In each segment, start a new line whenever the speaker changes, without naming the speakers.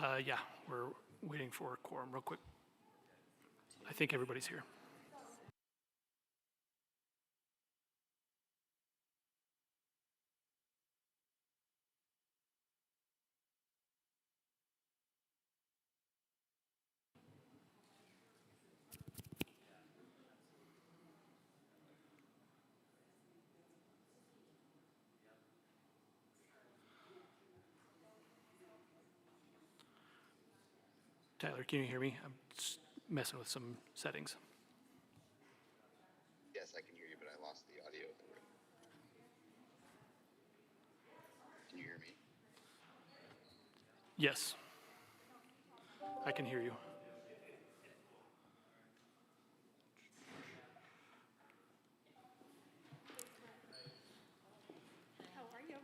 Yeah, we're waiting for a quorum real quick. I think everybody's here. Tyler, can you hear me? I'm just messing with some settings.
Yes, I can hear you, but I lost the audio of the room. Can you hear me?
Yes, I can hear you.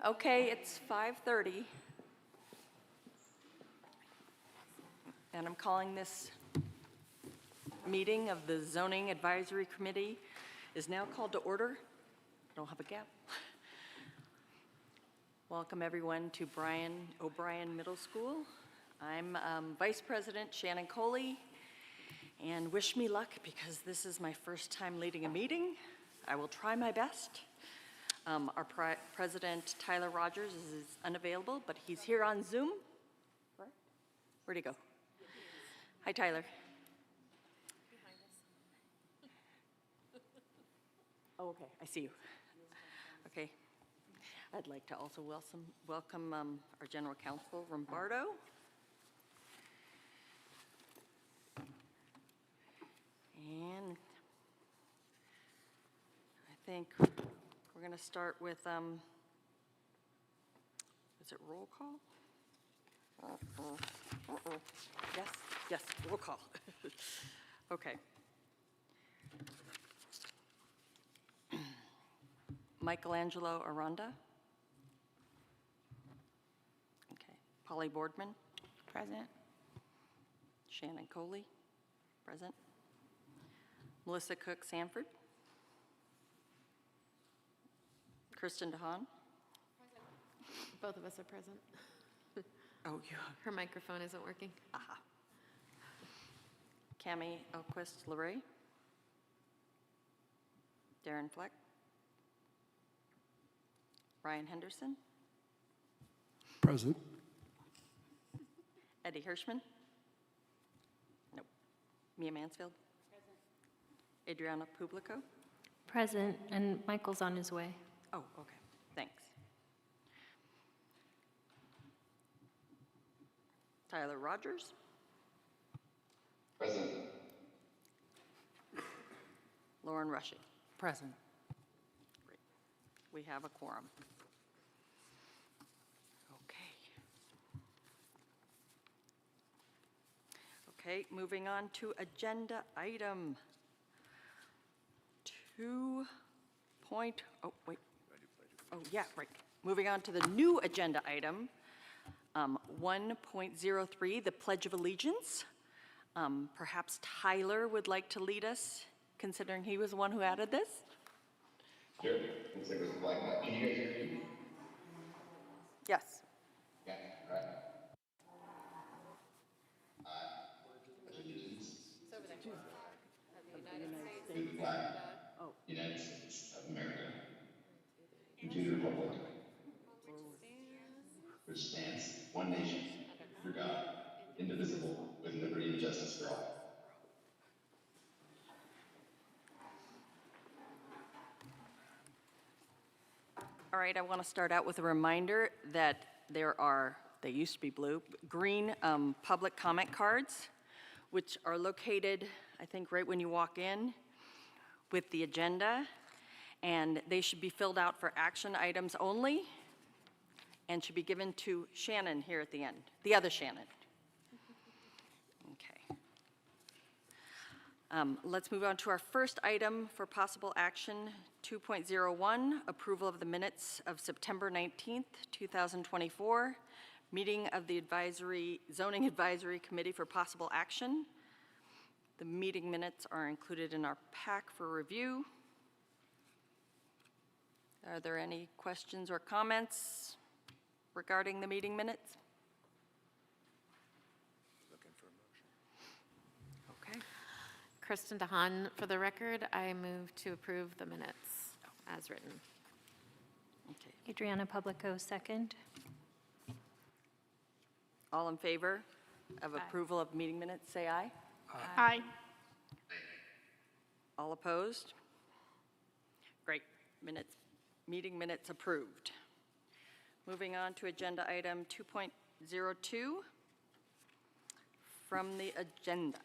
Okay, it's 5:30. And I'm calling this meeting of the Zoning Advisory Committee is now called to order. I don't have a gap. Welcome everyone to Brian O'Brien Middle School. I'm Vice President Shannon Coley, and wish me luck because this is my first time leading a meeting. I will try my best. Our President Tyler Rogers is unavailable, but he's here on Zoom. Where'd he go? Hi, Tyler.
Behind us.
Oh, okay, I see you. Okay. I'd like to also welcome our General Counsel, Rombardo. And I think we're going to start with, is it roll call? Yes, roll call. Okay. Michelangelo Aranda. Okay. Polly Boardman. Present. Shannon Coley. Present. Melissa Cook Sanford. Kristen DeHaan.
Both of us are present.
Oh, you.
Her microphone isn't working.
Aha. Cami Elquist LeRae. Darren Fleck. Ryan Henderson.
Present.
Eddie Hirschman. Nope. Mia Mansfield. Present. Adriana Publico.
Present, and Michael's on his way.
Oh, okay. Thanks. Tyler Rogers.
Present.
Lauren Rushing.
Present.
Great. We have a quorum. Okay. Okay, moving on to agenda item 2. Oh, wait. Oh, yeah, right. Moving on to the new agenda item, 1.03, the Pledge of Allegiance. Perhaps Tyler would like to lead us, considering he was the one who added this.
Sure. Looks like there's a black light. Can you guys hear me?
Yes.
Yeah, all right. Pledge allegiance
It's over there. Of the United States.
to the flag, United States of America, and to the republic which stands one nation, under God, indivisible, with liberty and justice for all.
All right, I want to start out with a reminder that they used to be blue, green public comment cards, which are located, I think, right when you walk in with the agenda. And they should be filled out for action items only and should be given to Shannon here at the end, the other Shannon. Okay. Let's move on to our first item for possible action, 2.01, approval of the minutes of September 19th, 2024, meeting of the Zoning Advisory Committee for possible action. The meeting minutes are included in our pack for review. Are there any questions or comments regarding the meeting minutes? Okay.
Kristen DeHaan, for the record, I move to approve the minutes as written.
Okay.
Adriana Publico, second.
All in favor of approval of meeting minutes, say aye.
Aye.
All opposed? Great. Meeting minutes approved. Moving on to agenda item 2.02 from the agenda.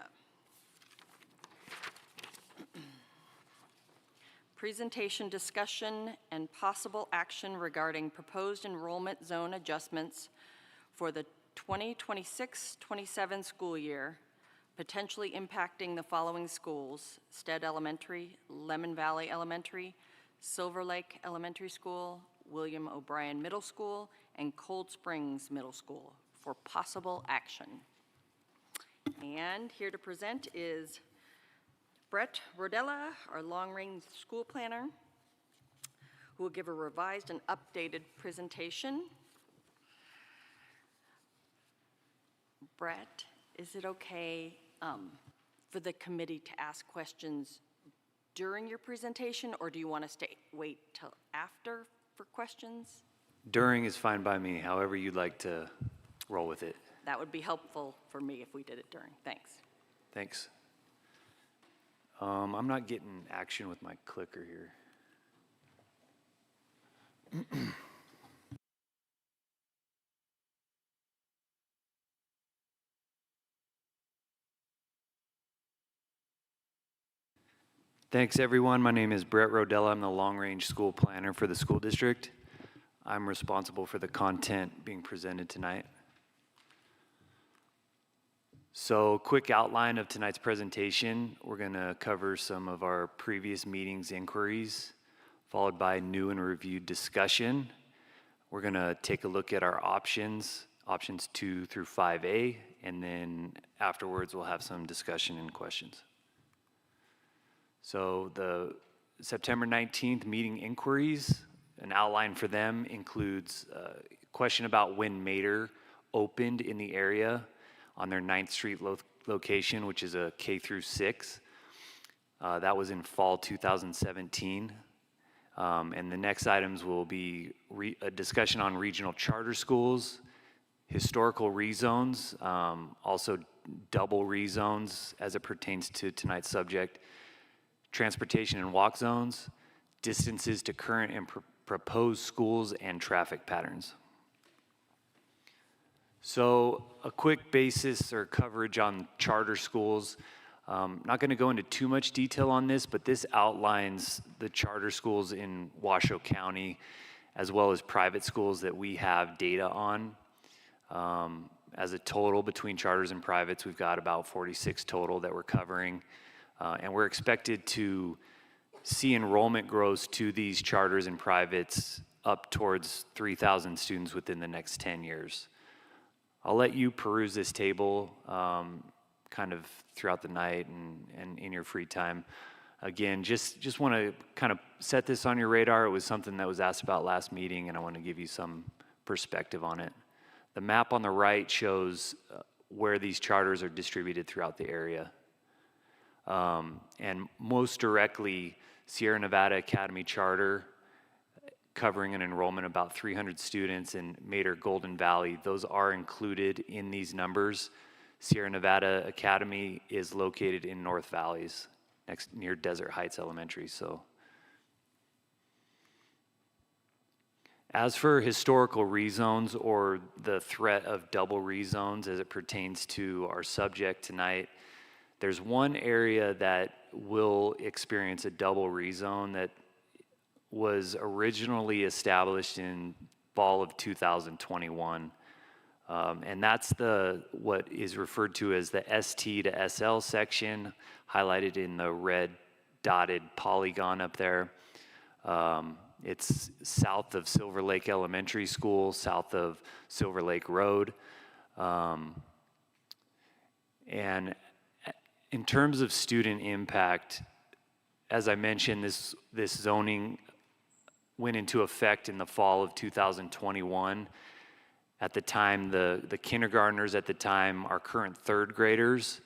Presentation, discussion, and possible action regarding proposed enrollment zone adjustments for the 2026-27 school year, potentially impacting the following schools: Stead Elementary, Lemon Valley Elementary, Silver Lake Elementary School, William O'Brien Middle School, and Cold Springs Middle School for possible action. And here to present is Brett Rodella, our long-range school planner, who will give a revised and updated presentation. Brett, is it okay for the committee to ask questions during your presentation, or do you want us to wait till after for questions?
During is fine by me, however you'd like to roll with it.
That would be helpful for me if we did it during. Thanks.
Thanks. I'm not getting action with my clicker here. Thanks, everyone. My name is Brett Rodella. I'm the long-range school planner for the school district. I'm responsible for the content being presented tonight. So, quick outline of tonight's presentation. We're going to cover some of our previous meetings' inquiries, followed by new and reviewed discussion. We're going to take a look at our options 2 through 5A, and then afterwards we'll have some discussion and questions. So the September 19th meeting inquiries, an outline for them includes a question about when Mater opened in the area on their 9th Street location, which is a K through 6. That was in fall 2017. And the next items will be a discussion on regional charter schools, historical rezones, also double rezones as it pertains to tonight's subject, transportation and walk zones, distances to current and proposed schools, and traffic patterns. So a quick basis or coverage on charter schools. Not going to go into too much detail on this, but this outlines the charter schools in Washoe County, as well as private schools that we have data on. As a total between charters and privates, we've got about 46 total that we're covering. And we're expected to see enrollment growth to these charters and privates up towards 3,000 students within the next 10 years. I'll let you peruse this table kind of throughout the night and in your free time. Again, just want to kind of set this on your radar. It was something that was asked about last meeting, and I want to give you some perspective on it. The map on the right shows where these charters are distributed throughout the area. And most directly, Sierra Nevada Academy Charter, covering an enrollment of about 300 students, in Mater Golden Valley. Those are included in these numbers. Sierra Nevada Academy is located in North Valleys, near Desert Heights Elementary. So, as for historical rezones or the threat of double rezones as it pertains to our subject tonight, there's one area that will experience a double rezone that was originally established in fall of 2021. And that's what is referred to as the ST to SL section, highlighted in the red dotted polygon up there. It's south of Silver Lake Elementary School, south of Silver Lake Road. And in terms of student impact, as I mentioned, this zoning went into effect in the fall of 2021. At the time, the kindergartners at the time are current third graders.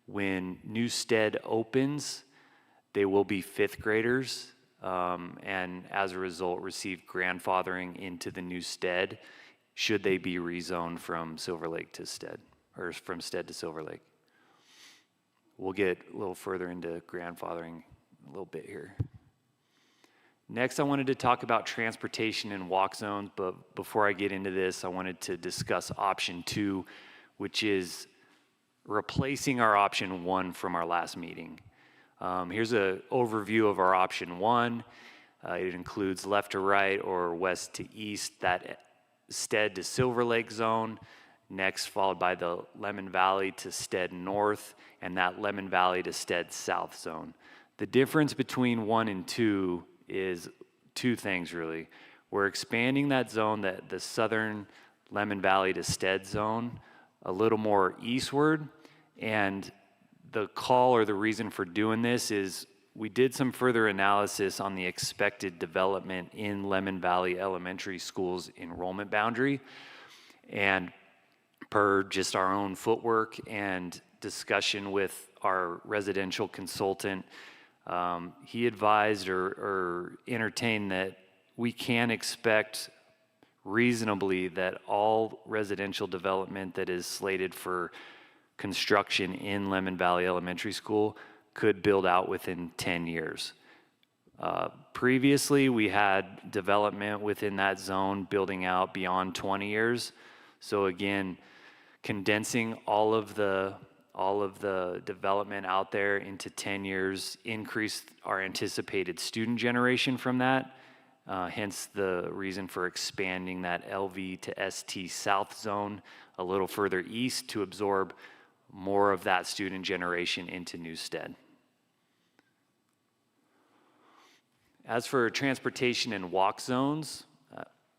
When Newstead opens, they will be fifth graders, and as a result, receive grandfathering into the Newstead should they be rezoned from Silver Lake to Stead, or from Stead to Silver Lake. We'll get a little further into grandfathering a little bit here. Next, I wanted to talk about transportation and walk zones, but before I get into this, I wanted to discuss option 2, which is replacing our option 1 from our last meeting. Here's an overview of our option 1. It includes left to right or west to east, that Stead to Silver Lake zone, next followed by the Lemon Valley to Stead north, and that Lemon Valley to Stead south zone. The difference between 1 and 2 is 2 things really. We're expanding that zone, that the southern Lemon Valley to Stead zone, a little more eastward, and the call or the reason for doing this is we did some further analysis on the expected development in Lemon Valley Elementary School's enrollment boundary, and per just our own footwork and discussion with our residential consultant, he advised or entertained that we can expect reasonably that all residential development that is slated for construction in Lemon Valley Elementary School could build out within 10 years. Previously, we had development within that zone building out beyond 20 years. So again, condensing all of the development out there into 10 years increased our anticipated student generation from that. Hence the reason for expanding that LV to ST South zone a little further east to absorb more of that student generation into Newstead. As for transportation and walk zones,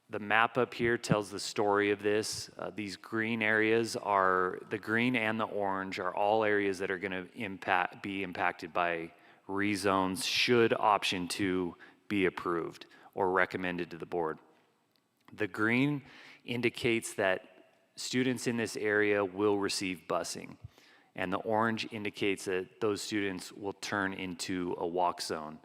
the map up here tells the story of this. These green areas are, the green and the orange are all areas that are going to be impacted by rezones should option 2 be approved or recommended to the board. The green indicates that students in this area will receive busing, and the orange indicates that those students will turn into a walk zone.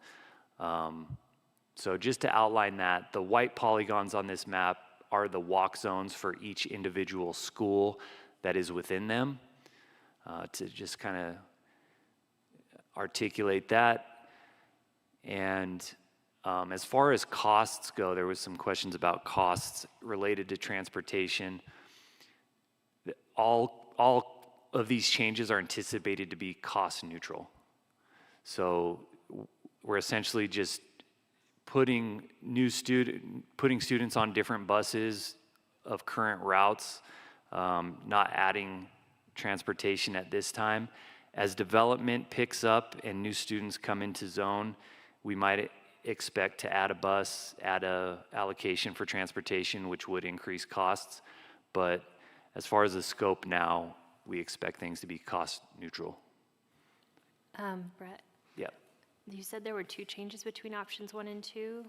So just to outline that, the white polygons on this map are the walk zones for each individual school that is within them. To just kind of articulate that. And as far as costs go, there was some questions about costs related to transportation. All of these changes are anticipated to be cost neutral. So we're essentially just putting students on different buses of current routes, not adding transportation at this time. As development picks up and new students come into zone, we might expect to add a bus, add a allocation for transportation, which would increase costs. But as far as the scope now, we expect things to be cost neutral.
Brett,
Yeah.
you said there were 2 changes between options 1 and 2,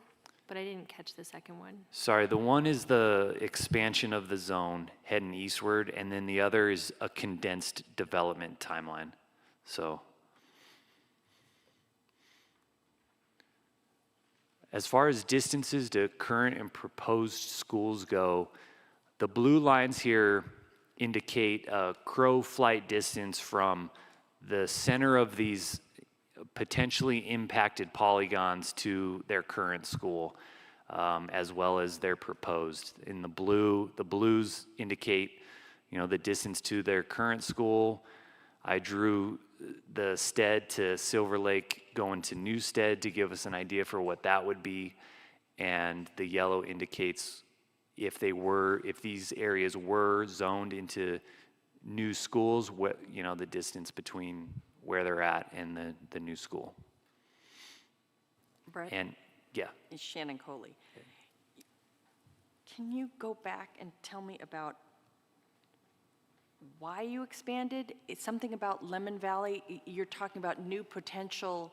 but I didn't catch the second one.
Sorry, the one is the expansion of the zone heading eastward, and then the other is a condensed development timeline. So, as far as distances to current and proposed schools go, the blue lines here indicate a crow flight distance from the center of these potentially impacted polygons to their current school, as well as their proposed. In the blues indicate, the distance to their current school. I drew the Stead to Silver Lake going to Newstead to give us an idea for what that would be, and the yellow indicates if these areas were zoned into new schools, the distance between where they're at and the new school.
Brett?
And yeah.
It's Shannon Coley. Can you go back and tell me about why you expanded? It's something about Lemon Valley. You're talking about new potential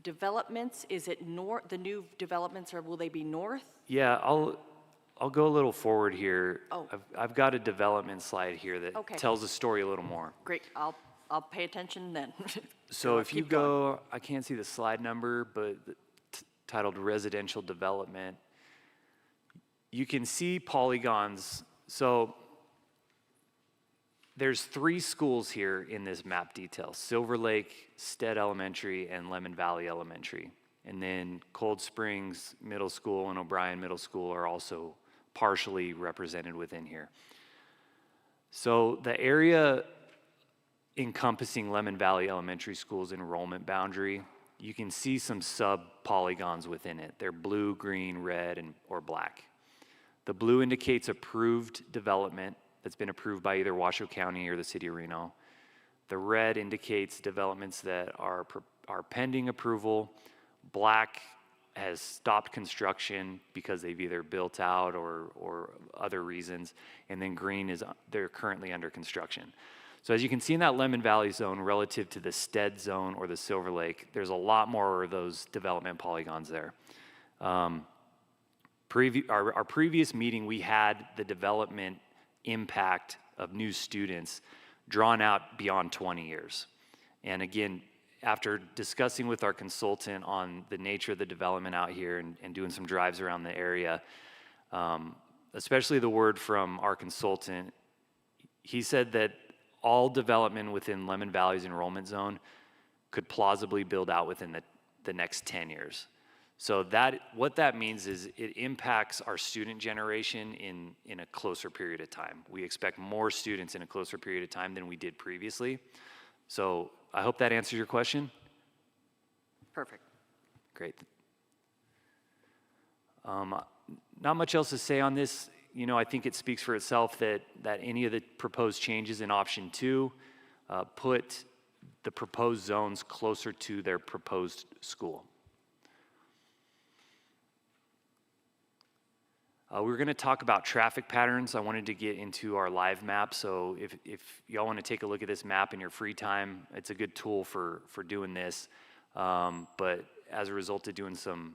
developments. Is it north? The new developments will they be north?
Yeah, I'll go a little forward here.
Oh.
I've got a development slide here that
Okay.
tells the story a little more.
Great, I'll pay attention then.
So
I'll
if you
keep going.
go, I can't see the slide number, but titled residential development, you can see polygons. So there's 3 schools here in this map detail: Silver Lake, Stead Elementary, and Lemon Valley Elementary. And then Cold Springs Middle School and O'Brien Middle School are also partially represented within here. So the area encompassing Lemon Valley Elementary School's enrollment boundary, you can see some sub-polygons within it. They're blue, green, red, or black. The blue indicates approved development that's been approved by either Washoe County or the City of Reno. The red indicates developments that are pending approval. Black has stopped construction because they've either built out or other reasons. And then green is they're currently under construction. So as you can see in that Lemon Valley zone relative to the Stead zone or the Silver Lake, there's a lot more of those development polygons there. Our previous meeting, we had the development impact of new students drawn out beyond 20 years. And again, after discussing with our consultant on the nature of the development out here and doing some drives around the area, especially the word from our consultant, he said that all development within Lemon Valley's enrollment zone could plausibly build out within the next 10 years. So what that means is it impacts our student generation in a closer period of time. We expect more students in a closer period of time than we did previously. So I hope that answers your question.
Perfect.
Great. Not much else to say on this. You know, I think it speaks for itself that any of the proposed changes in option 2 put the proposed zones closer to their proposed school. We're going to talk about traffic patterns. I wanted to get into our live map, so if y'all want to take a look at this map in your free time, it's a good tool for doing this. But as a result of doing some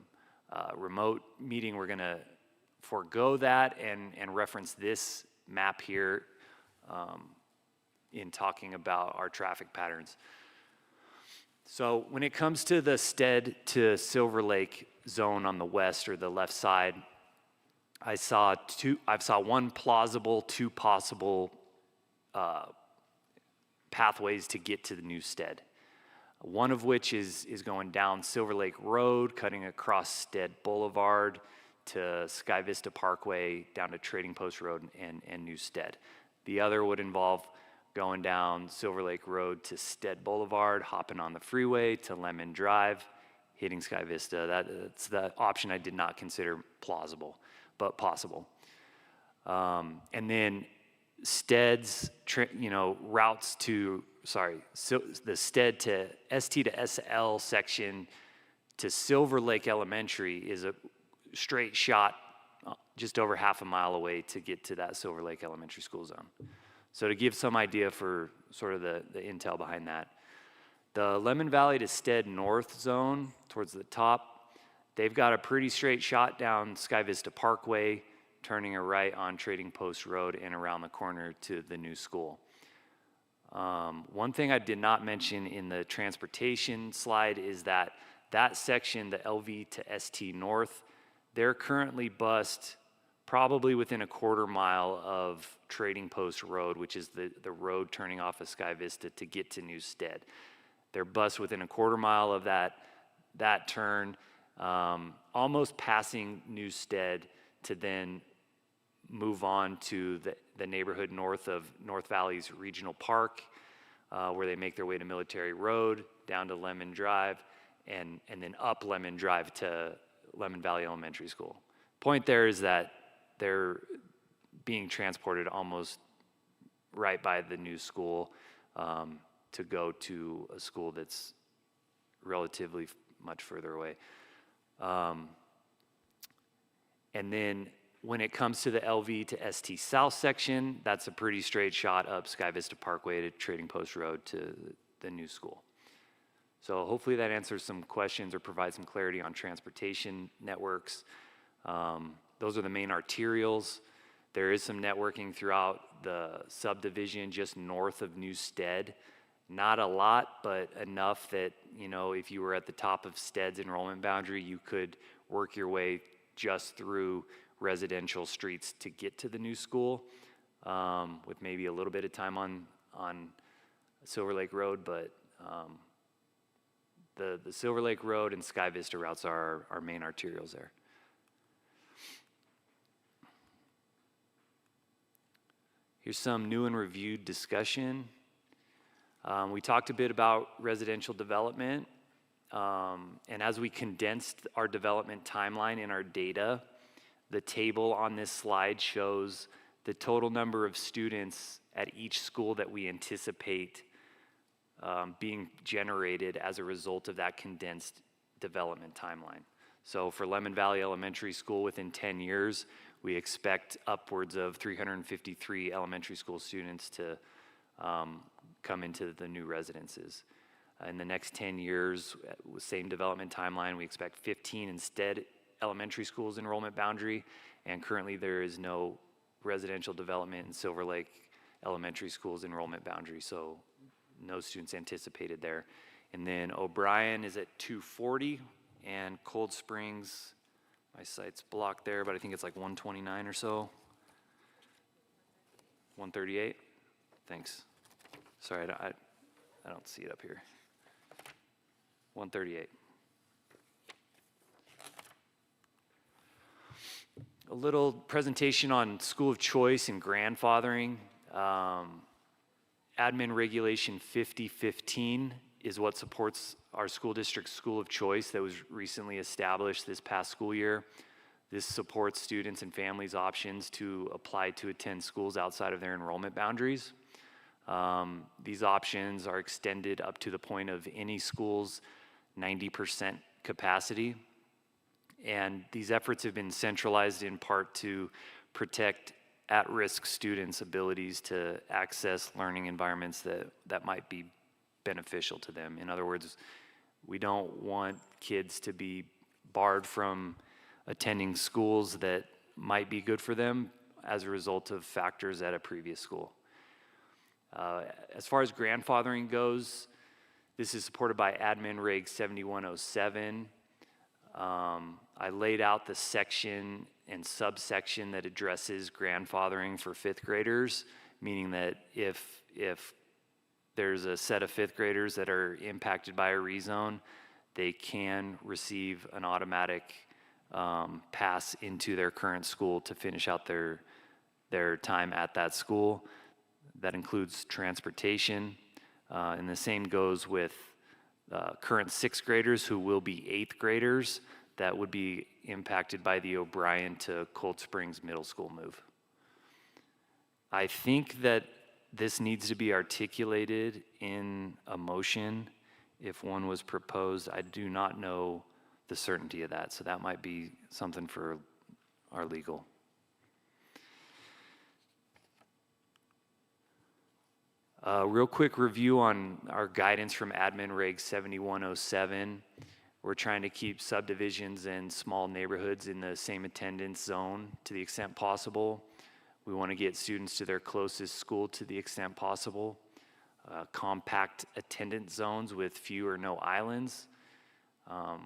remote meeting, we're going to forego that and reference this map here in talking about our traffic patterns. So when it comes to the Stead to Silver Lake zone on the west or the left side, I saw one plausible, 2 possible pathways to get to the new Stead. One of which is going down Silver Lake Road, cutting across Stead Boulevard to Sky Vista Parkway, down to Trading Post Road and New Stead. The other would involve going down Silver Lake Road to Stead Boulevard, hopping on the freeway to Lemon Drive, hitting Sky Vista. That's the option I did not consider plausible, but possible. And then Stead's, routes to, the Stead to ST to SL section to Silver Lake Elementary is a straight shot just over half a mile away to get to that Silver Lake Elementary School zone. So to give some idea for sort of the intel behind that. The Lemon Valley to Stead North zone towards the top, they've got a pretty straight shot down Sky Vista Parkway, turning a right on Trading Post Road and around the corner to the new school. One thing I did not mention in the transportation slide is that section, the LV to ST North, they're currently bused probably within a quarter mile of Trading Post Road, which is the road turning off of Sky Vista to get to New Stead. They're bused within a quarter mile of that turn, almost passing New Stead to then move on to the neighborhood north of North Valley's Regional Park, where they make their way to Military Road, down to Lemon Drive, and then up Lemon Drive to Lemon Valley Elementary School. Point there is that they're being transported almost right by the new school to go to a school that's relatively much further away. And then when it comes to the LV to ST South section, that's a pretty straight shot up Sky Vista Parkway to Trading Post Road to the new school. So hopefully that answers some questions or provides some clarity on transportation networks. Those are the main arterials. There is some networking throughout the subdivision just north of Newstead. Not a lot, but enough that, you know, if you were at the top of Stead's enrollment boundary, you could work your way just through residential streets to get to the new school, with maybe a little bit of time on Silver Lake Road, but the Silver Lake Road and Sky Vista routes are our main arterials there. Here's some new and reviewed discussion. We talked a bit about residential development, and as we condensed our development timeline in our data, the table on this slide shows the total number of students at each school that we anticipate being generated as a result of that condensed development timeline. So for Lemon Valley Elementary School, within 10 years, we expect upwards of 353 elementary school students to come into the new residences. In the next 10 years, with same development timeline, we expect 15 instead elementary schools enrollment boundary, and currently there is no residential development in Silver Lake Elementary School's enrollment boundary, so no students anticipated there. And then O'Brien is at 240, and Cold Springs, my site's blocked there, but I think it's like 129 or so. 138? Thanks. Sorry, I don't see it up here. 138. A little presentation on school of choice and grandfathering. Admin Regulation 5015 is what supports our school district's school of choice that was recently established this past school year. This supports students and families' options to apply to attend schools outside of their enrollment boundaries. These options are extended up to the point of any school's 90% capacity. And these efforts have been centralized in part to protect at-risk students' abilities to access learning environments that might be beneficial to them. In other words, we don't want kids to be barred from attending schools that might be good for them as a result of factors at a previous school. As far as grandfathering goes, this is supported by Admin Reg 7107. I laid out the section and subsection that addresses grandfathering for fifth graders, meaning that if there's a set of fifth graders that are impacted by a rezone, they can receive an automatic pass into their current school to finish out their time at that school. That includes transportation, and the same goes with current sixth graders who will be eighth graders that would be impacted by the O'Brien to Cold Springs Middle School move. I think that this needs to be articulated in a motion if one was proposed. I do not know the certainty of that, so that might be something for our legal. Real quick review on our guidance from Admin Reg 7107. We're trying to keep subdivisions and small neighborhoods in the same attendance zone to the extent possible. We want to get students to their closest school to the extent possible. Compact attendance zones with few or no islands.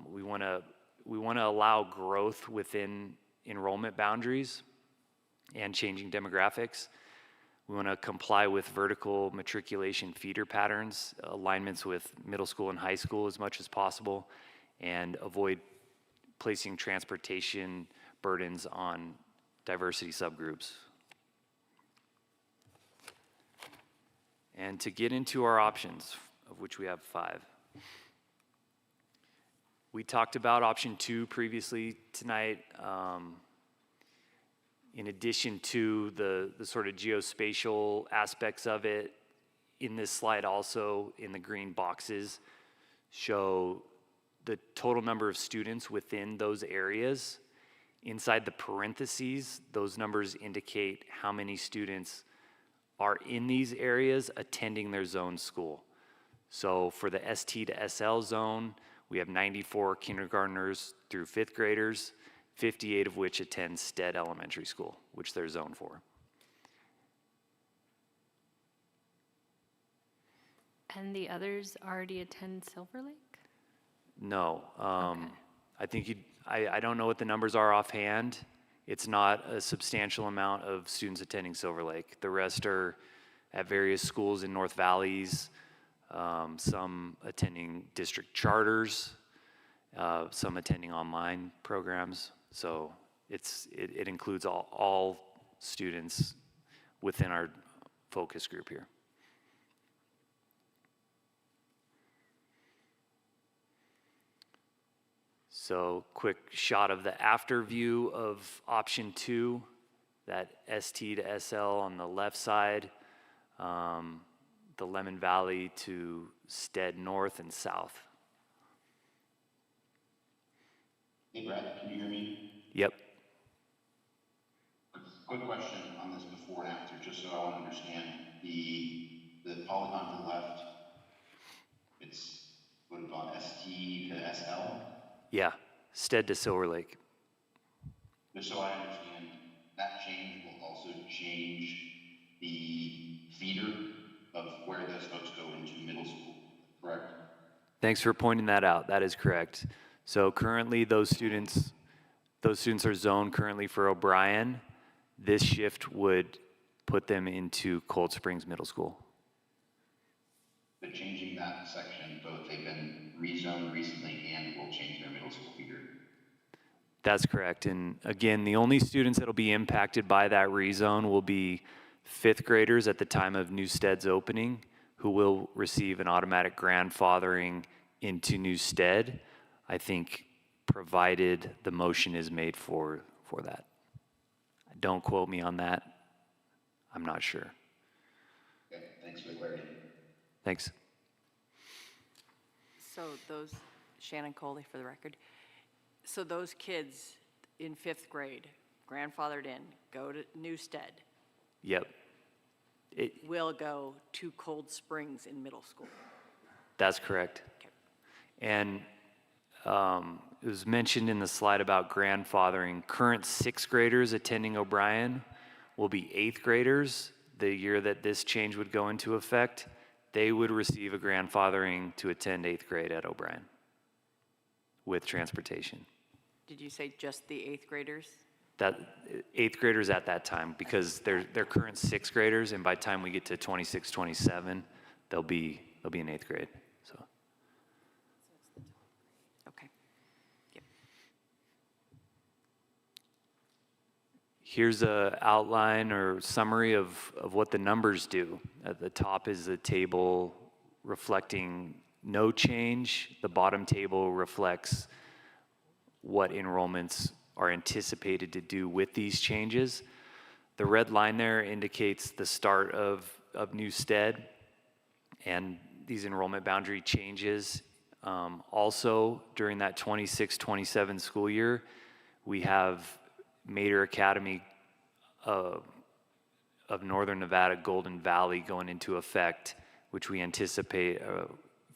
We want to allow growth within enrollment boundaries and changing demographics. We want to comply with vertical matriculation feeder patterns, alignments with middle school and high school as much as possible, and avoid placing transportation burdens on diversity subgroups. And to get into our options, of which we have 5. We talked about option 2 previously tonight. In addition to the sort of geospatial aspects of it, in this slide also in the green boxes show the total number of students within those areas. Inside the parentheses, those numbers indicate how many students are in these areas attending their zone school. So for the ST to SL zone, we have 94 kindergartners through 5th graders, 58 of which attend Stead Elementary School, which they're zoned for.
And the others already attend Silver Lake?
No.
Okay.
I think I don't know what the numbers are offhand. It's not a substantial amount of students attending Silver Lake. The rest are at various schools in North Valleys, some attending district charters, some attending online programs. So it includes all students within our focus group here. So quick shot of the after view of option 2, that ST to SL on the left side, the Lemon Valley to Stead North and South.
Hey Brad, can you hear me?
Yep.
Quick question on this before and after, just so I want to understand. The polygon to the left, it's what have gone ST to SL?
Yeah, Stead to Silver Lake.
Just so I understand, that change will also change the feeder of where those folks go into middle school, correct?
Thanks for pointing that out. That is correct. So currently those students are zoned currently for O'Brien. This shift would put them into Cold Springs Middle School.
But changing that section, both they've been rezoned recently and will change their middle school feeder.
That's correct. And again, the only students that will be impacted by that rezone will be 5th graders at the time of New Stead's opening, who will receive an automatic grandfathering into New Stead, I think, provided the motion is made for that. Don't quote me on that. I'm not sure.
Okay, thanks for the clarity.
Thanks.
So those, Shannon Coley for the record, so those kids in 5th grade, grandfathered in, go to Newstead,
Yep.
will go to Cold Springs in middle school.
That's correct.
Okay.
And it was mentioned in the slide about grandfathering. Current 6th graders attending O'Brien will be 8th graders the year that this change would go into effect. They would receive a grandfathering to attend 8th grade at O'Brien with transportation.
Did you say just the 8th graders?
That 8th graders at that time, because they're current 6th graders, and by the time we get to 26, 27, they'll be in 8th grade. So
Okay. Yep.
here's a outline or summary of what the numbers do. At the top is a table reflecting no change. The bottom table reflects what enrollments are anticipated to do with these changes. The red line there indicates the start of New Stead and these enrollment boundary changes. Also, during that 26-27 school year, we have Mater Academy of Northern Nevada, Golden Valley going into effect, which we anticipate a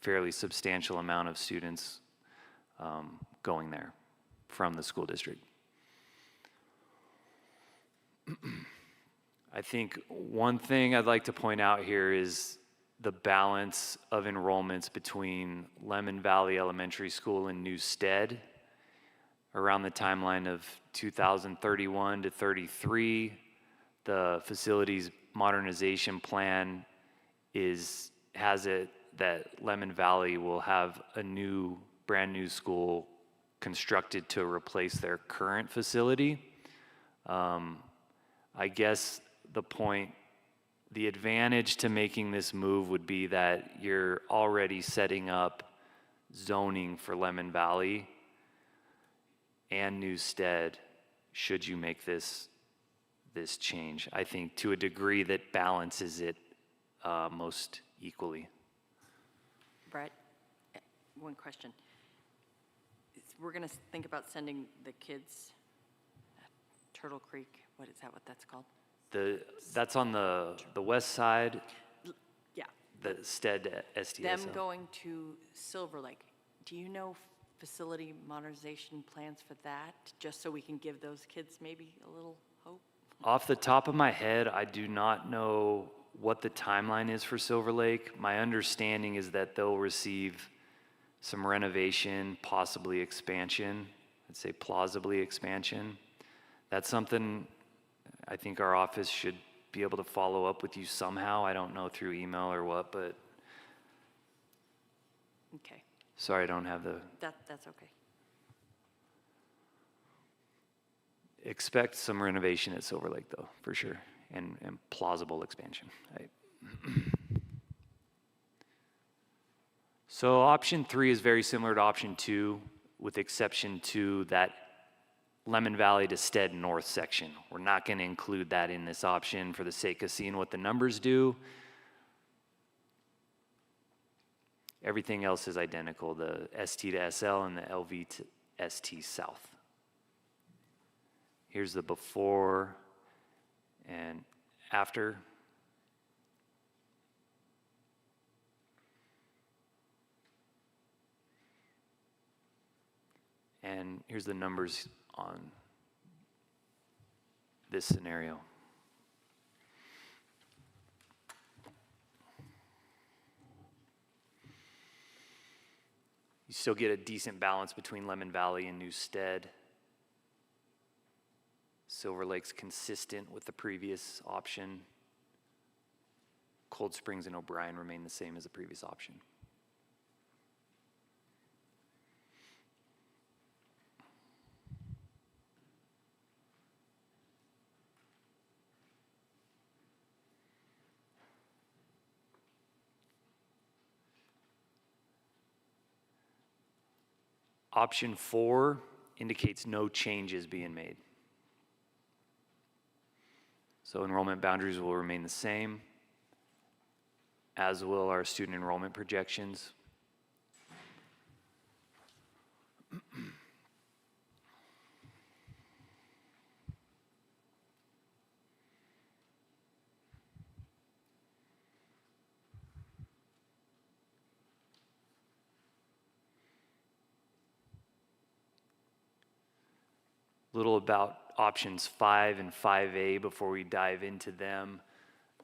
fairly substantial amount of students going there from the school district. I think one thing I'd like to point out here is the balance of enrollments between Lemon Valley Elementary School and New Stead around the timeline of 2031 to 33. The facilities modernization plan has it that Lemon Valley will have a brand new school constructed to replace their current facility. I guess the advantage to making this move would be that you're already setting up zoning for Lemon Valley and New Stead should you make this change. I think to a degree that balances it most equally.
Brett, one question. We're going to think about sending the kids Turtle Creek. What that's called?
That's on the west side,
Yeah.
the Stead STSL.
Them going to Silver Lake. Do you know facility modernization plans for that, just so we can give those kids maybe a little hope?
Off the top of my head, I do not know what the timeline is for Silver Lake. My understanding is that they'll receive some renovation, possibly expansion. I'd say plausibly expansion. That's something I think our office should be able to follow up with you somehow. I don't know through email or what, but
Okay,
sorry I don't have the,
that's okay.
expect some renovation at Silver Lake though, for sure, and plausible expansion. So option 3 is very similar to option 2, with exception to that Lemon Valley to Stead North section. We're not going to include that in this option for the sake of seeing what the numbers do. Everything else is identical, the ST to SL and the LV to ST South. Here's the before and after. And here's the numbers on this scenario. You still get a decent balance between Lemon Valley and Newstead. Silver Lake's consistent with the previous option. Cold Springs and O'Brien remain the same as the previous option. Option 4 indicates no changes being made. So enrollment boundaries will remain the same, as will our student enrollment projections. Little about options 5 and 5A before we dive into them.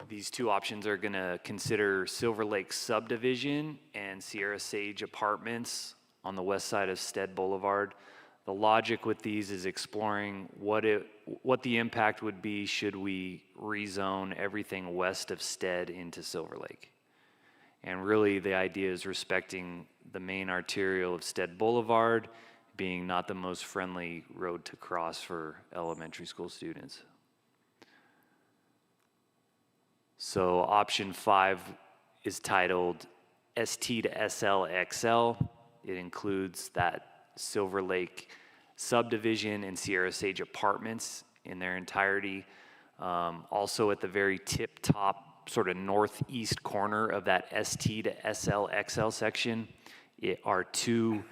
These two options are going to consider Silver Lake subdivision and Sierra Sage apartments on the west side of Stead Boulevard. The logic with these is exploring what the impact would be should we rezone everything west of Stead into Silver Lake. And really the idea is respecting the main arterial of Stead Boulevard, being not the most friendly road to cross for elementary school students. So option 5 is titled ST to SL XL. It includes that Silver Lake subdivision and Sierra Sage apartments in their entirety. Also at the very tip top, sort of northeast corner of that ST to SL XL section, it are two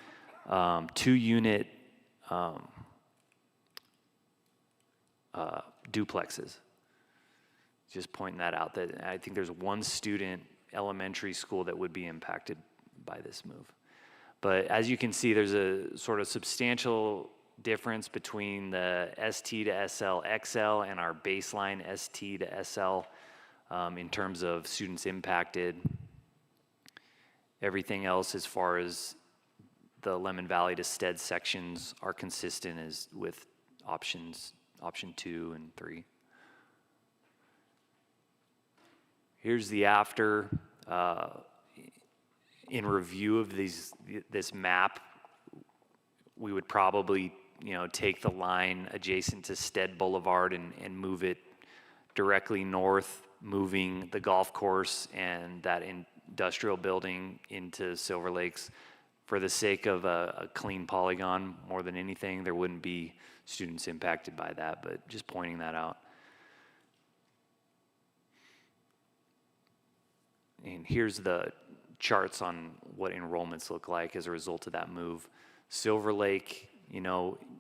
unit duplexes. Just pointing that out, that I think there's one student elementary school that would be impacted by this move. But as you can see, there's a sort of substantial difference between the ST to SL XL and our baseline ST to SL in terms of students impacted. Everything else as far as the Lemon Valley to Stead sections are consistent as with option 2 and 3. Here's the after. In review of this map, we would probably take the line adjacent to Stead Boulevard and move it directly north, moving the golf course and that industrial building into Silver Lakes. For the sake of a clean polygon more than anything, there wouldn't be students impacted by that, but just pointing that out. And here's the charts on what enrollments look like as a result of that move. Silver Lake,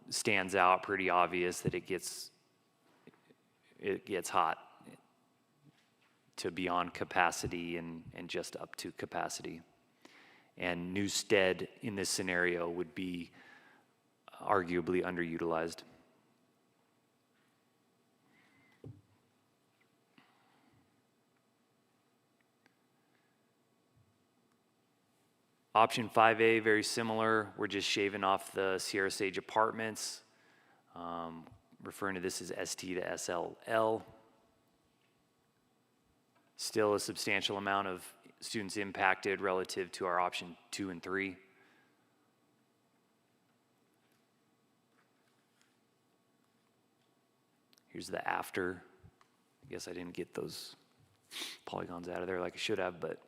stands out, pretty obvious that it gets hot to beyond capacity and just up to capacity. And Newstead in this scenario would be arguably underutilized. Option 5A, very similar. We're just shaving off the Sierra Sage Apartments, referring to this as ST to SLL. Still a substantial amount of students impacted relative to our option 2 and 3. Here's the after. I guess I didn't get those polygons out of there like I should have, but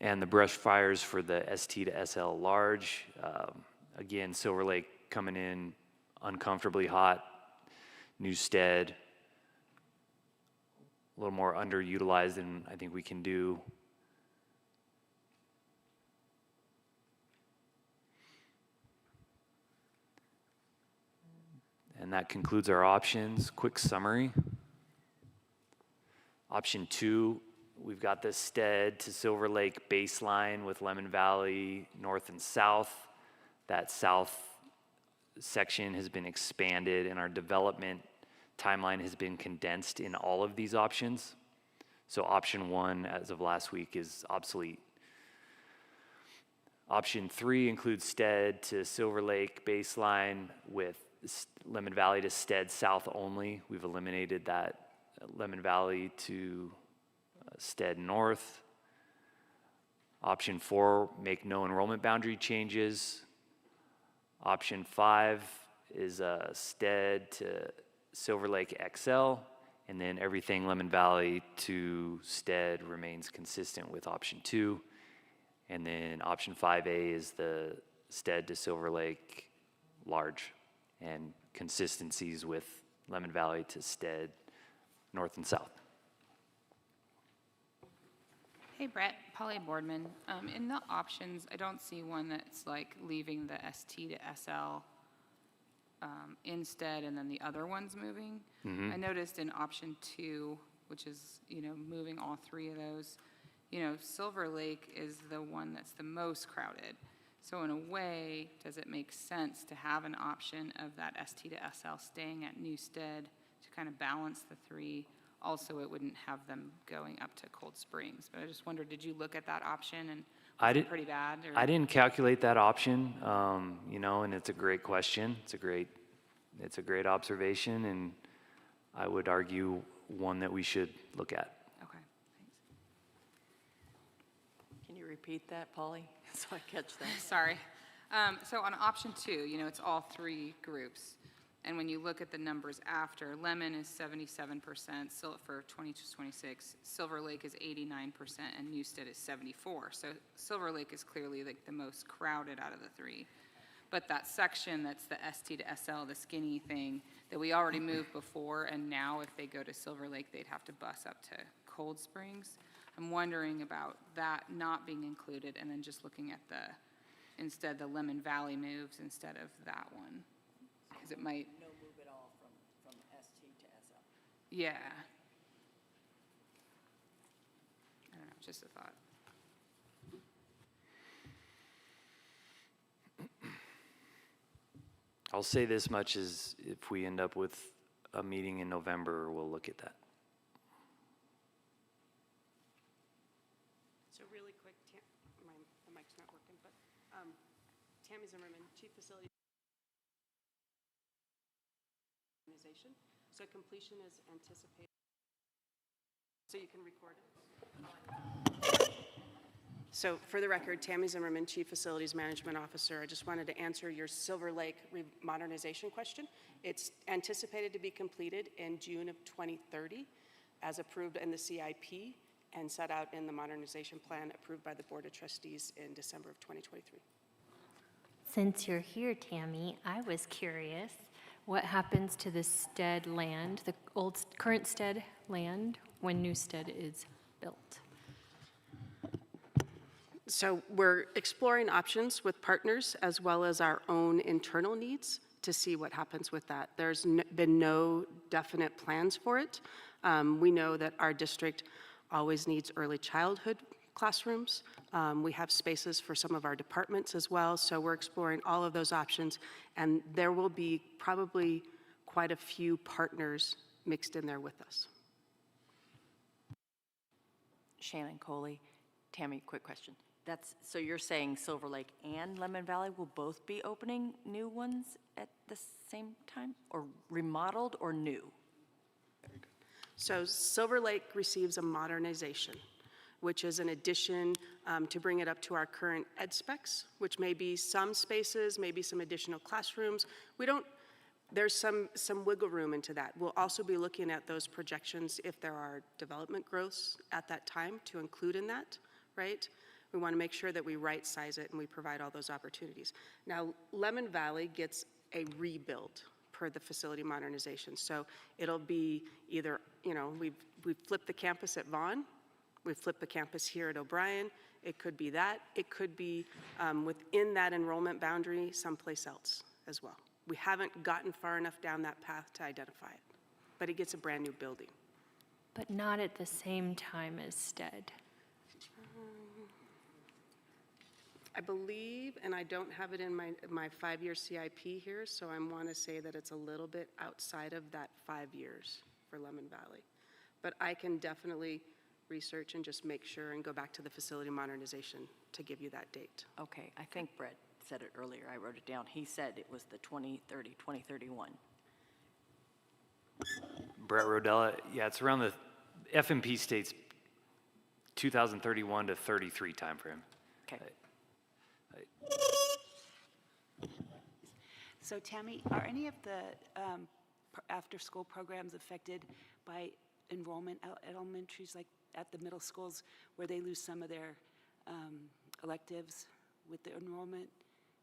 and the brush fires for the ST to SL large. Again, Silver Lake coming in uncomfortably hot. Newstead, a little more underutilized than I think we can do. And that concludes our options. Quick summary. Option 2, we've got the Stead to Silver Lake baseline with Lemon Valley north and south. That south section has been expanded and our development timeline has been condensed in all of these options. So option 1, as of last week, is obsolete. Option 3 includes Stead to Silver Lake baseline with Lemon Valley to Stead south only. We've eliminated that Lemon Valley to Stead north. Option 4, make no enrollment boundary changes. Option 5 is Stead to Silver Lake XL, and then everything Lemon Valley to Stead remains consistent with option 2. And then option 5A is the Stead to Silver Lake large, and consistencies with Lemon Valley to Stead north and south.
Hey Brett, Polly Boardman. In the options, I don't see one that's like leaving the ST to SL instead and then the other one's moving. I noticed in option 2, which is, moving all 3 of those, Silver Lake is the one that's the most crowded. So in a way, does it make sense to have an option of that ST to SL staying at Newstead to kind of balance the 3? Also, it wouldn't have them going up to Cold Springs. But I just wondered, did you look at that option and was it pretty bad? Or?
I didn't calculate that option, and it's a great question. It's a great observation, and I would argue one that we should look at.
Okay, thanks.
Can you repeat that, Polly, so I catch that?
Sorry. So on option 2, it's all 3 groups. And when you look at the numbers after, Lemon is 77% for 2026, Silver Lake is 89%, and Newstead is 74%. So Silver Lake is clearly like the most crowded out of the 3. But that section that's the ST to SL, the skinny thing, that we already moved before, and now if they go to Silver Lake, they'd have to bus up to Cold Springs. I'm wondering about that not being included, and then just looking at instead the Lemon Valley moves instead of that one. Because it might.
No move at all from ST to SL.
Yeah. I don't know, just a thought.
I'll say this much as if we end up with a meeting in November, we'll look at that.
So really quick, the mic's not working, but Tammy Zimmerman, Chief Facility Organization. So completion is anticipated. So you can record it. So for the record, Tammy Zimmerman, Chief Facilities Management Officer. I just wanted to answer your Silver Lake modernization question. It's anticipated to be completed in June of 2030 as approved in the CIP and set out in the modernization plan approved by the Board of Trustees in December of 2023.
Since you're here, Tammy, I was curious, what happens to the Stead land, the current Stead land, when Newstead is built?
So we're exploring options with partners as well as our own internal needs to see what happens with that. There's been no definite plans for it. We know that our district always needs early childhood classrooms. We have spaces for some of our departments as well, so we're exploring all of those options, and there will be probably quite a few partners mixed in there with us.
Shannon Coley. Tammy, quick question. So you're saying Silver Lake and Lemon Valley will both be opening new ones at the same time? Or remodeled or new?
So Silver Lake receives a modernization, which is an addition to bring it up to our current ed specs, which may be some spaces, maybe some additional classrooms. There's some wiggle room into that. We'll also be looking at those projections if there are development growths at that time to include in that, right? We want to make sure that we right-size it and we provide all those opportunities. Now, Lemon Valley gets a rebuild per the facility modernization. So it'll be either, we've flipped the campus at Vaughan, we've flipped the campus here at O'Brien. It could be that. It could be within that enrollment boundary someplace else as well. We haven't gotten far enough down that path to identify it, but it gets a brand new building.
But not at the same time as STED.
I believe, and I don't have it in my 5-year CIP here, so I want to say that it's a little bit outside of that 5 years for Lemon Valley. But I can definitely research and just make sure and go back to the facility modernization to give you that date.
Okay, I think Brett said it earlier. I wrote it down. He said it was the 2030, 2031.
Brett Rodella, yeah, it's around the FMP states 2031 to 33 timeframe.
Okay.
So Tammy, are any of the after-school programs affected by enrollment at elementaries, like at the middle schools, where they lose some of their electives with the enrollment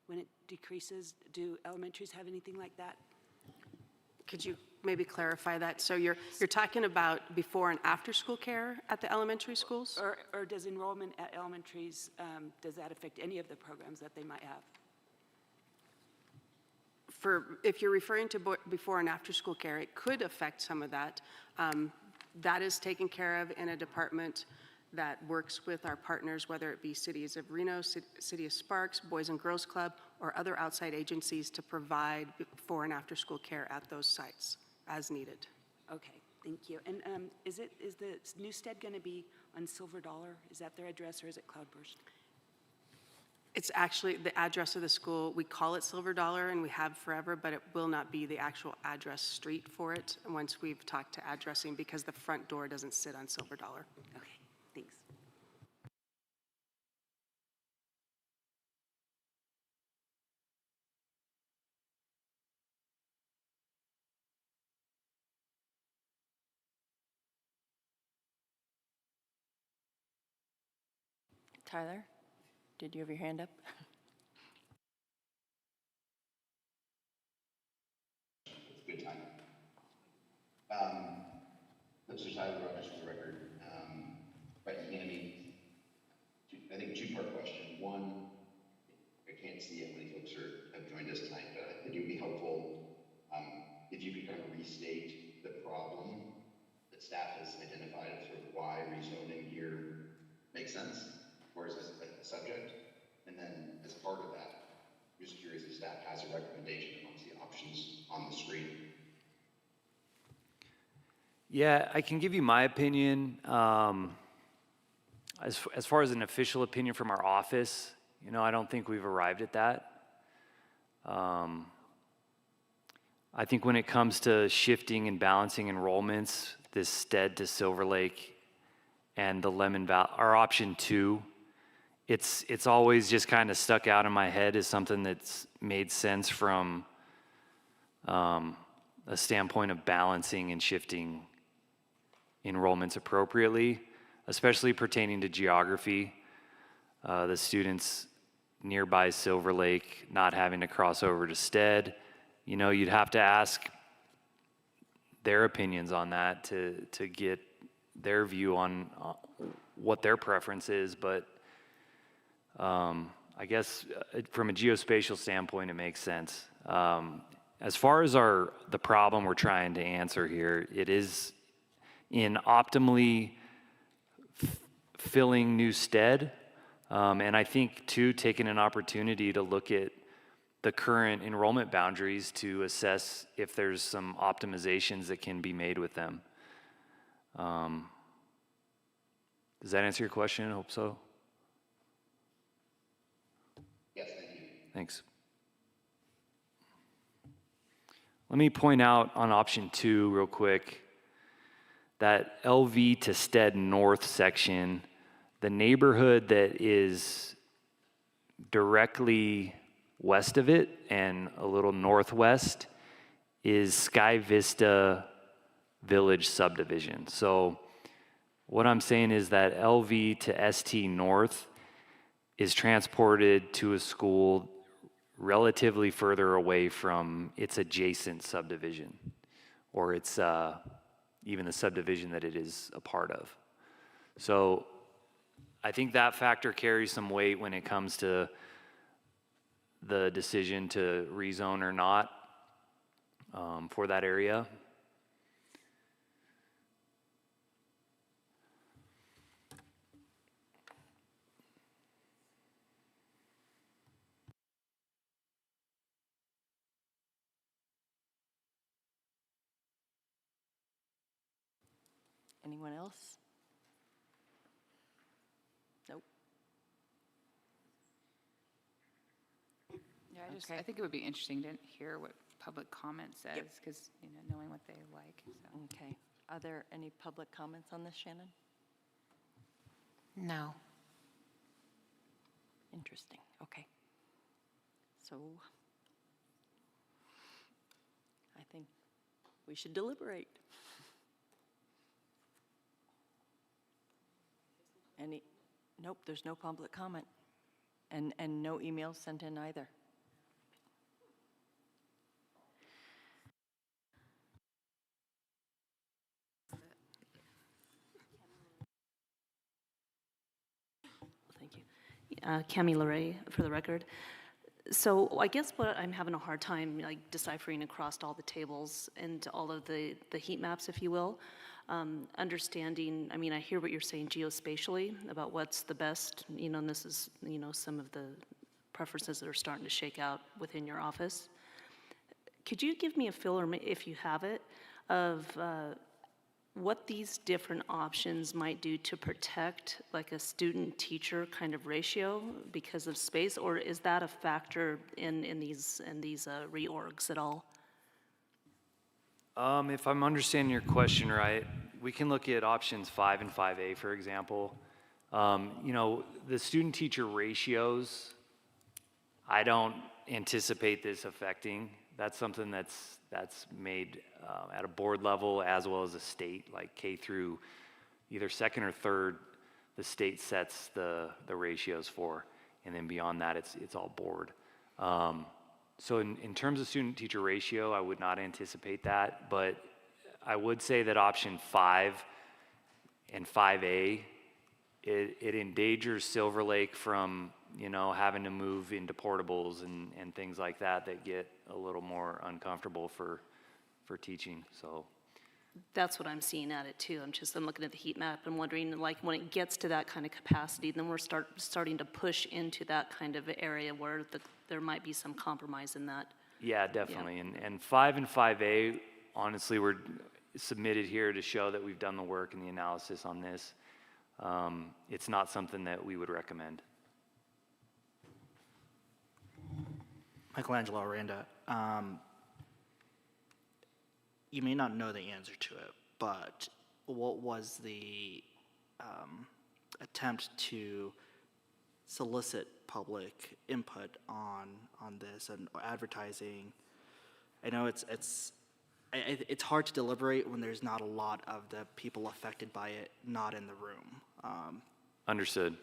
when it decreases? Do elementaries have anything like that?
Could you maybe clarify that? So you're talking about before and after school care at the elementary schools?
Or does enrollment at elementaries, does that affect any of the programs that they might have?
If you're referring to before and after school care, it could affect some of that. That is taken care of in a department that works with our partners, whether it be cities of Reno, City of Sparks, Boys and Girls Club, or other outside agencies to provide before and after school care at those sites as needed.
Okay, thank you. And is the new STED going to be on Silver Dollar? Is that their address, or is it Cloudburst?
It's actually the address of the school. We call it Silver Dollar, and we have forever, but it will not be the actual address street for it once we've talked to addressing, because the front door doesn't sit on Silver Dollar.
Okay, thanks.
Tyler, did you have your hand up?
Good time. This is Tyler Rogers for the record. Right, Tammy, I think two-part question. One, I can't see how many folks have joined us tonight, but I think it would be helpful if you could kind of restate the problem that staff has identified of sort of why rezoning here makes sense, or is this a subject? And then as part of that, I'm just curious if staff has a recommendation amongst the options on the screen.
Yeah, I can give you my opinion. As far as an official opinion from our office, I don't think we've arrived at that. I think when it comes to shifting and balancing enrollments, this STED to Silver Lake and the Lemon Valley, our option 2, it's always just kind of stuck out in my head as something that's made sense from a standpoint of balancing and shifting enrollments appropriately, especially pertaining to geography. The students nearby Silver Lake not having to cross over to STED, you'd have to ask their opinions on that to get their view on what their preference is. But I guess from a geospatial standpoint, it makes sense. As far as the problem we're trying to answer here, it is in optimally filling new stead. And I think too, taking an opportunity to look at the current enrollment boundaries to assess if there's some optimizations that can be made with them. Does that answer your question? I hope so.
Yes, thank you.
Thanks. Let me point out on option 2 real quick, that LV to Stead North section, the neighborhood that is directly west of it and a little northwest is Sky Vista Village subdivision. So what I'm saying is that LV to ST North is transported to a school relatively further away from its adjacent subdivision, or its even the subdivision that it is a part of. So I think that factor carries some weight when it comes to the decision to rezone or not for that area.
Anyone else? Nope.
Yeah,
Okay.
I think it would be interesting to hear what public comment says, because, knowing what they like, so.
Okay. Are there any public comments on this, Shannon?
No.
Interesting. Okay. So I think we should deliberate. Nope, there's no public comment. And no emails sent in either.
Thank you. Cami LeRae, for the record. So I guess what I'm having a hard time deciphering across all the tables and all of the heat maps, if you will, understanding, I hear what you're saying geospatially about what's the best, and this is, some of the preferences that are starting to shake out within your office. Could you give me a feel, or if you have it, of what these different options might do to protect like a student-teacher kind of ratio because of space, or is that a factor in these reorgs at all?
If I'm understanding your question right, we can look at options 5 and 5A, for example. The student-teacher ratios, I don't anticipate this affecting. That's something that's made at a board level as well as a state, like K through either second or third, the state sets the ratios for, and then beyond that, it's all board. So in terms of student-teacher ratio, I would not anticipate that, but I would say that option 5 and 5A, it endangers Silver Lake from having to move into portables and things like that get a little more uncomfortable for teaching. So
That's what I'm seeing at it too. I'm looking at the heat map and wondering, like, when it gets to that kind of capacity, then we're starting to push into that kind of area where there might be some compromise in that.
yeah, definitely. And 5 and 5A, honestly, were submitted here to show that we've done the work and the analysis on this. It's not something that we would recommend.
Michelangelo Aranda, you may not know the answer to it, but what was the attempt to solicit public input on this and advertising? I know it's hard to deliberate when there's not a lot of the people affected by it not in the room.
Understood.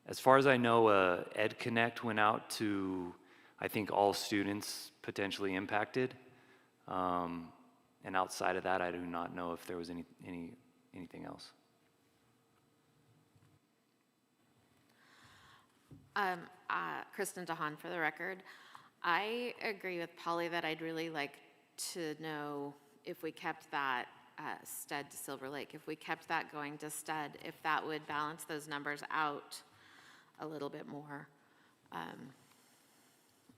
As far as I know, Ed Connect went out to, I think, all students potentially impacted. And outside of that, I do not know if there was anything else.
Kristen DeHaan, for the record. I agree with Polly that I'd really like to know if we kept that Stud to Silver Lake, if we kept that going to Stud, if that would balance those numbers out a little bit more,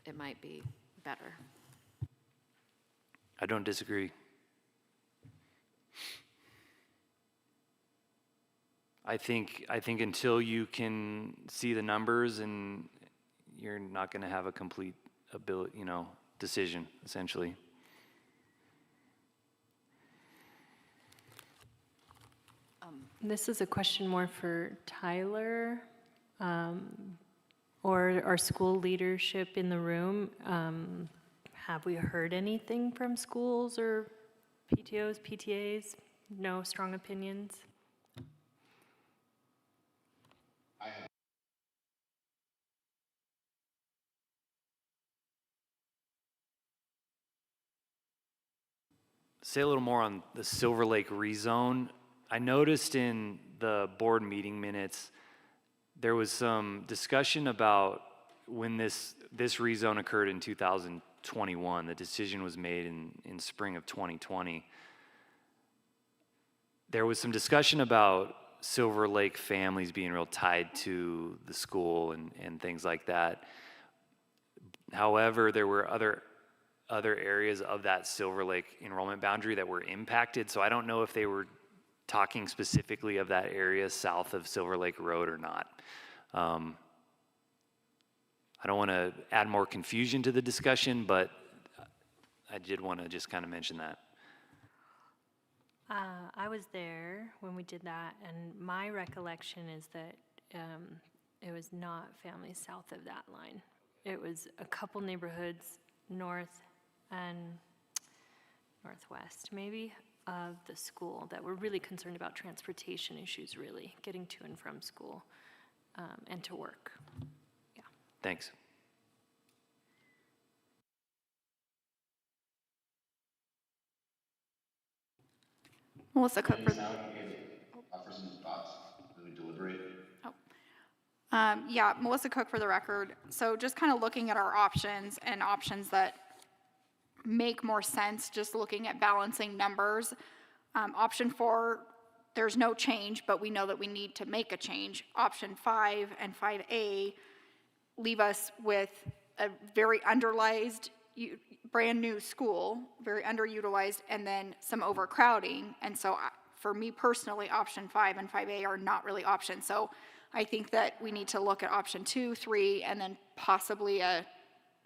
it might be better.
I don't disagree. I think until you can see the numbers, and you're not going to have a complete ability, decision essentially.
This is a question more for Tyler, or our school leadership in the room. Have we heard anything from schools or PTOs, PTAs? No strong opinions?
Say a little more on the Silver Lake rezone. I noticed in the board meeting minutes, there was some discussion about when this rezone occurred in 2021. The decision was made in spring of 2020. There was some discussion about Silver Lake families being real tied to the school and things like that. However, there were other areas of that Silver Lake enrollment boundary that were impacted, so I don't know if they were talking specifically of that area south of Silver Lake Road or not. I don't want to add more confusion to the discussion, but I did want to just kind of mention that.
I was there when we did that, and my recollection is that it was not families south of that line. It was a couple neighborhoods north and northwest, maybe, of the school that were really concerned about transportation issues, really, getting to and from school and to work. Yeah.
Thanks.
Melissa Cook.
Now, you can offer some thoughts as we deliberate.
Yeah, Melissa Cook for the record. So just kind of looking at our options and options that make more sense, just looking at balancing numbers. Option 4, there's no change, but we know that we need to make a change. Option 5 and 5A leave us with a very underutilized, brand new school, very underutilized, and then some overcrowding. And so for me personally, option 5 and 5A are not really options. So I think that we need to look at option 2, 3, and then possibly a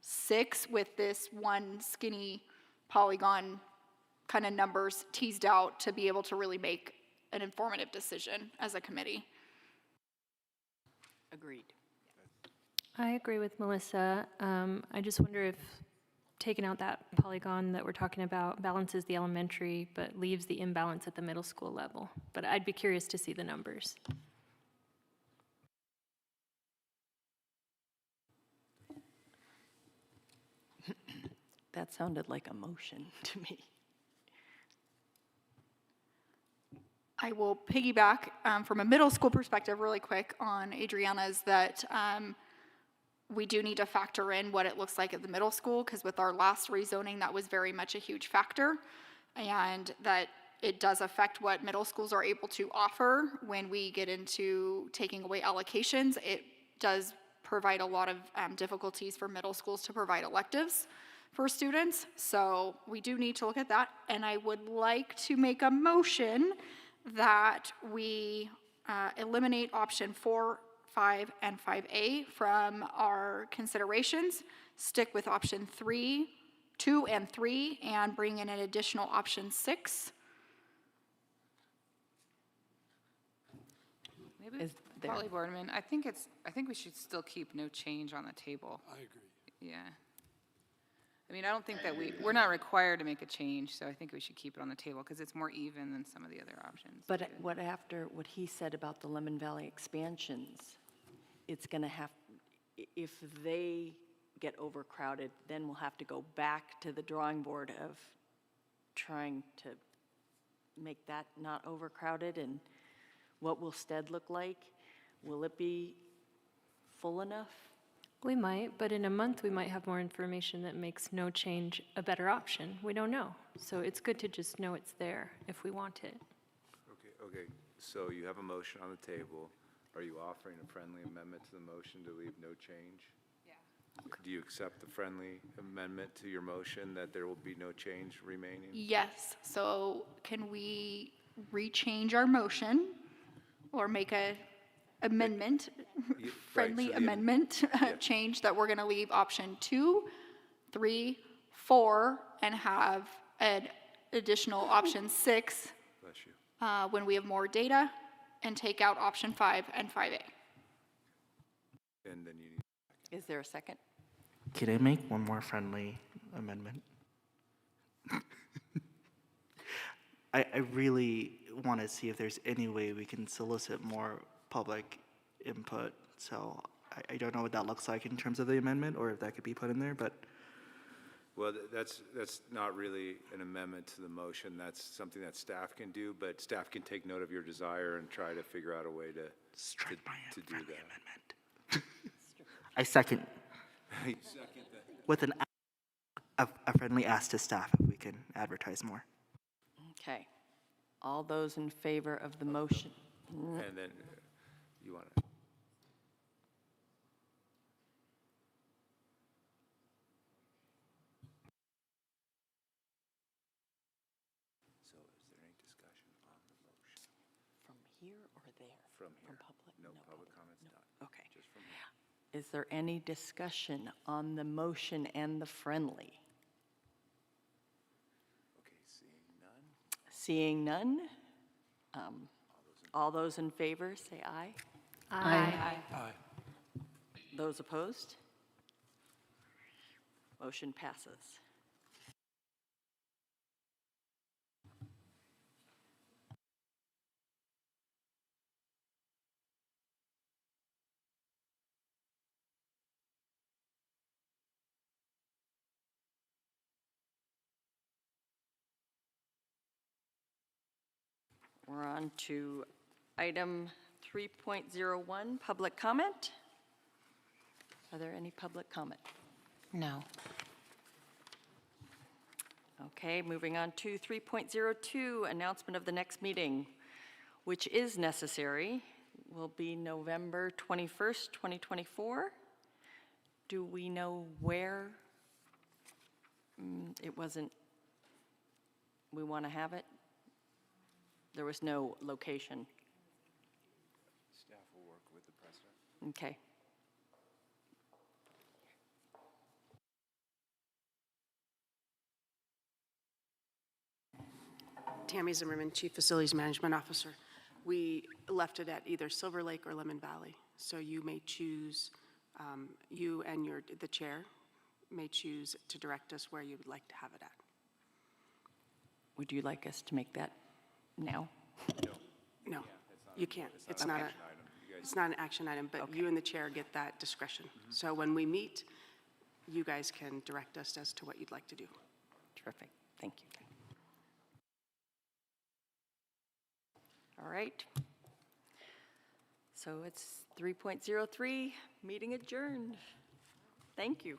6 with this one skinny polygon kind of numbers teased out to be able to really make an informative decision as a committee.
Agreed.
I agree with Melissa. I just wonder if taking out that polygon that we're talking about balances the elementary but leaves the imbalance at the middle school level. But I'd be curious to see the numbers.
That sounded like a motion to me.
I will piggyback from a middle school perspective really quick on Adriana's that we do need to factor in what it looks like at the middle school, because with our last rezoning, that was very much a huge factor, and that it does affect what middle schools are able to offer when we get into taking away allocations. It does provide a lot of difficulties for middle schools to provide electives for students, so we do need to look at that, and I would like to make a motion that we eliminate option 4, 5, and 5A from our considerations, stick with option 3, 2, and 3, and bring in an additional option 6.
Maybe,
Is there-
Polly Boardman, I think we should still keep no change on the table.
I agree.
Yeah. I mean, I don't think that we're not required to make a change, so I think we should keep it on the table because it's more even than some of the other options.
But what he said about the Lemon Valley expansions, it's going to have, if they get overcrowded, then we'll have to go back to the drawing board of trying to make that not overcrowded. And what will Stead look like? Will it be full enough?
We might, but in a month, we might have more information that makes no change a better option. We don't know. So it's good to just know it's there if we want it.
Okay, so you have a motion on the table. Are you offering a friendly amendment to the motion to leave no change? Yeah. Do you accept the friendly amendment to your motion that there will be no change remaining?
Yes, so can we rechange our motion or make a amendment,
right,
friendly
so the-
amendment, change that we're gonna leave option 2, 3, 4, and have an additional option 6
Bless you.
when we have more data, and take out option 5 and 5A.
And then you need,
Is there a second?
Can I make one more friendly amendment? I really want to see if there's any way we can solicit more public input. So I don't know what that looks like in terms of the amendment, or if that could be put in there, but
well, that's not really an amendment to the motion. That's something that staff can do, but staff can take note of your desire and try to figure out a way to do
friendly
that.
amendment. I second with a friendly ask to staff if we can advertise more.
Okay. All those in favor of the motion?
And then you want to, so is there any discussion on the motion?
From here or there?
From here?
public?
No public comments, done.
Okay.
Just from here.
Is there any discussion on the motion and the friendly?
Okay, seeing none.
Seeing none? All those in favor, say aye.
Aye.
Those opposed? Motion passes. We're on to item 3.01, public comment. Are there any public comment?
No.
Okay, moving on to 3.02, announcement of the next meeting, which is necessary, will be November 21st, 2024. Do we know where? It wasn't, we want to have it? There was no location.
Staff will work with the president.
Okay.
Tammy Zimmerman, Chief Facilities Management Officer. We left it at either Silver Lake or Lemon Valley, so you may choose, you and the chair may choose to direct us where you would like to have it at.
Would you like us to make that now?
No, you can't. It's not an action item, but you and the chair get that discretion. So when we meet, you guys can direct us as to what you'd like to do.
Terrific, thank you. All right. So it's 3.03, meeting adjourned. Thank you.